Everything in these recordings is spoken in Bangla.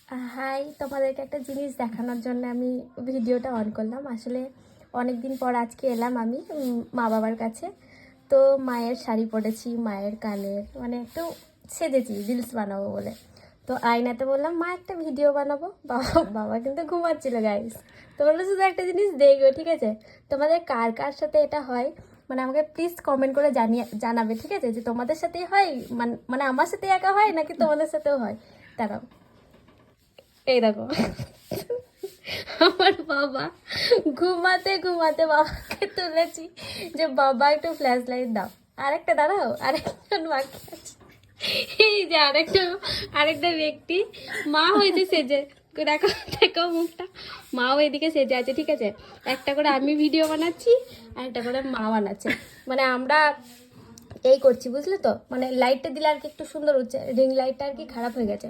হাই, তোমাদেরকে একটা জিনিস দেখানোর জন্য আমি ভিডিওটা অন করলাম। আসলে অনেক দিন পর আজকে এলাম আমি মা বাবার কাছে। তো মায়ের শাড়ি পরেছি, মায়ের কানের মানে একটু সেজেছি রিলস বানাবো বলে। তো আয়নাতে বললাম মা একটা ভিডিও বানাবো। বাবা বাবা কিন্তু ঘুমাচ্ছিল গাইস। তোমরা শুধু একটা জিনিস দেখবে, ঠিক আছে? তোমাদের কার কার সাথে এটা হয় মানে আমাকে প্লিজ কমেন্ট করে জানাবে, ঠিক আছে? যে তোমাদের সাথেই হয়, মানে আমার সাথে একা হয় নাকি তোমাদের সাথেও হয়। দাঁড়াও, এই দেখো আমার বাবা ঘুমাতে ঘুমাতে বাবাকে তুলেছি যে বাবা একটু ফ্ল্যাশ লাইট দাও। আরেকটা দাঁড়াও, আরেকজন বাকি আছে। এই যে আরেকটা ব্যক্তি মা হয়েছে সেজে, দেখো দেখো মুখটা। মাও এদিকে সেজে আছে, ঠিক আছে? একটা করে আমি ভিডিও বানাচ্ছি আর একটা করে মা বানাচ্ছে। মানে আমরা এই করছি, বুঝলে তো? মানে লাইটটা দিলে আর কি একটু সুন্দর হচ্ছে, রিং লাইটটা আর কি খারাপ হয়ে গেছে।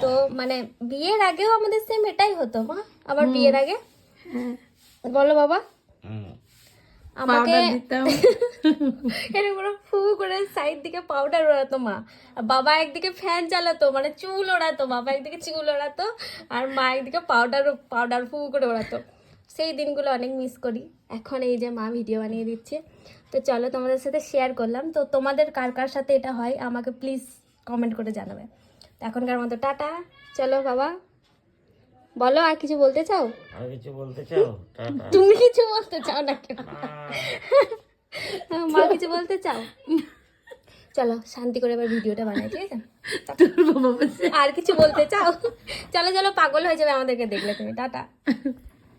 তো মানে বিয়ের আগেও আমাদের সেম এটাই হতো মা, আবার বিয়ের আগে বলো বাবা আমাকে এরকম ফু করে সাইড দিকে পাউডার ওড়াতো মা, আর বাবা একদিকে ফ্যান চালাতো, মানে চুল ওড়াতো। বাবা একদিকে চুল ওড়াতো আর মা একদিকে পাউডার পাউডার ফু করে ওড়াতো। সেই দিনগুলো অনেক মিস করি। এখন এই যে মা ভিডিও বানিয়ে দিচ্ছে, তো চলো তোমাদের সাথে শেয়ার করলাম। তো তোমাদের কার কার সাথে এটা হয় আমাকে প্লিজ কমেন্ট করে জানাবে। তো এখনকার মতো টাটা, চলো বাবা। বলো, আর কিছু বলতে চাও? আর কিছু বলতে চাও? টাটা। তুমি কিছু বলতে চাও না কেন? মা কিছু বলতে চাও? চলো শান্তি করে এবার ভিডিওটা বানাই, ঠিক আছে? আর কিছু বলতে চাও? চলো চলো, পাগল হয়ে যাবে আমাদেরকে দেখলে তুমি। টাটা।